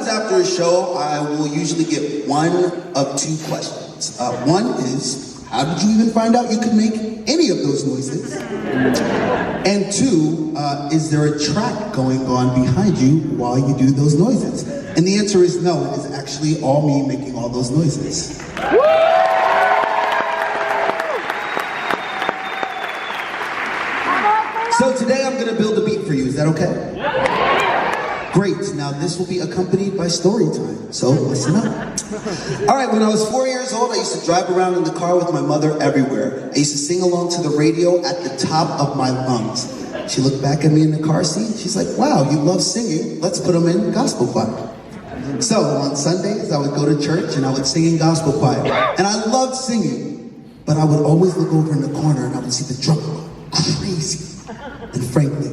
times after a show, I will usually get one of two questions. One is, how did you even find out you could make any of those noises? And two, is there a track going on behind you while you do those noises? And the answer is no, it is actually all me making all those noises. So today I'm gonna build a beat for you, is that okay? Great, now this will be accompanied by story time, so listen up. All right, when I was 4 years old, I used to drive around in the car with my mother everywhere. I used to sing along to the radio at the top of my lungs. She looked back at me in the car seat, she's like, wow, you love singing, let's put them in gospel choir. So on Sundays, I would go to church and I would sing in gospel choir. And I loved singing, but I would always look over in the corner and I would see the drummer go crazy. And frankly,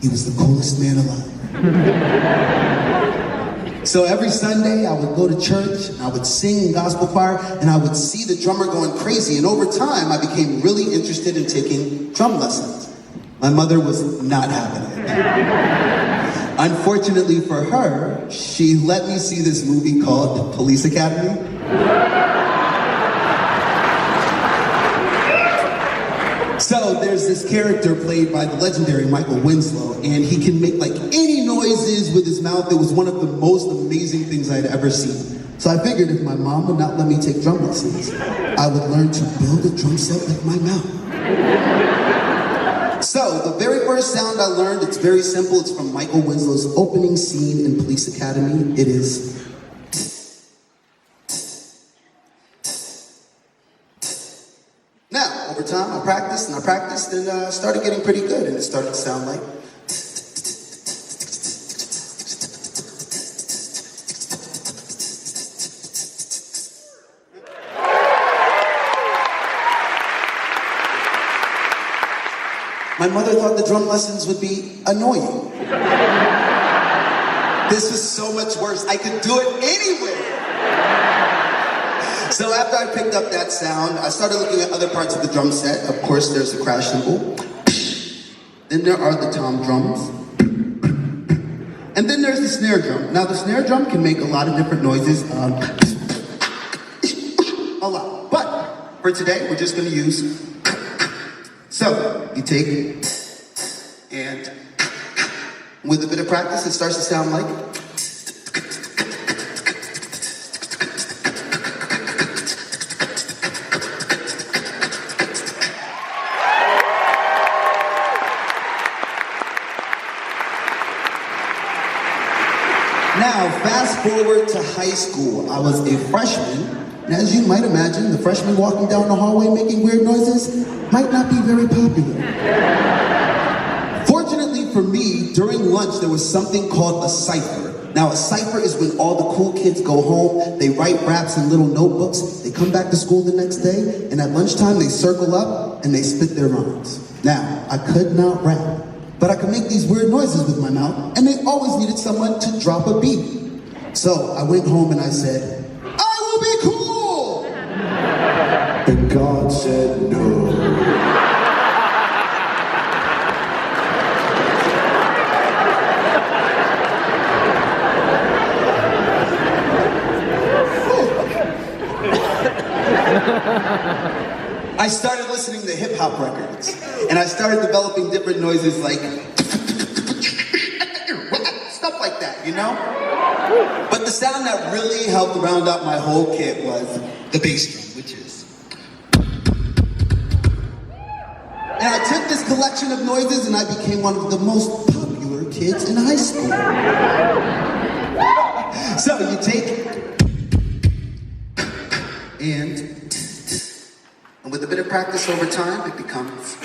he was the coolest man alive. So every Sunday I would go to church and I would sing in gospel choir and I would see the drummer going crazy, and over time I became really interested in taking drum lessons. My mother was not having it. Unfortunately for her, she let me see this movie called Police Academy. So there's this character played by the legendary Michael Winslow, and he can make like any noises with his mouth. It was one of the most amazing things I'd ever seen. So I figured if my mom would not let me take drum lessons, I would learn to build a drum set with my mouth. So the very first sound I learned, it's very simple. It's from Michael Winslow's opening scene in Police Academy. It is... Now, over time, I practiced and started getting pretty good, and it started to sound like... My mother thought the drum lessons would be annoying. This was so much worse. I could do it anywhere. So after I picked up that sound, I started looking at other parts of the drum set. Of course, there's the crash cymbal. Then there are the tom drums. And then there's the snare drum. Now the snare drum can make a lot of different noises. A lot. But for today, we're just gonna use... So, you take it, and with a bit of practice, it starts to sound like... Now, fast forward to high school. I was a freshman, and as you might imagine, the freshman walking down the hallway making weird noises might not be very popular. Fortunately for me, during lunch there was something called a cipher. Now a cipher is when all the cool kids go home, they write raps in little notebooks, they come back to school the next day, and at lunchtime they circle up and they spit their rhymes. Now, I could not rap, but I could make these weird noises with my mouth, and they always needed someone to drop a beat. So I went home and I said, I will be cool! And God said no. I started listening to hip-hop records, and I started developing different noises like stuff like that, you know? But the sound that really helped round out my whole kit was the bass drum, which is... And I took this collection of noises and I became one of the most popular kids in high school. So you take it, and with a bit of practice over time, it becomes...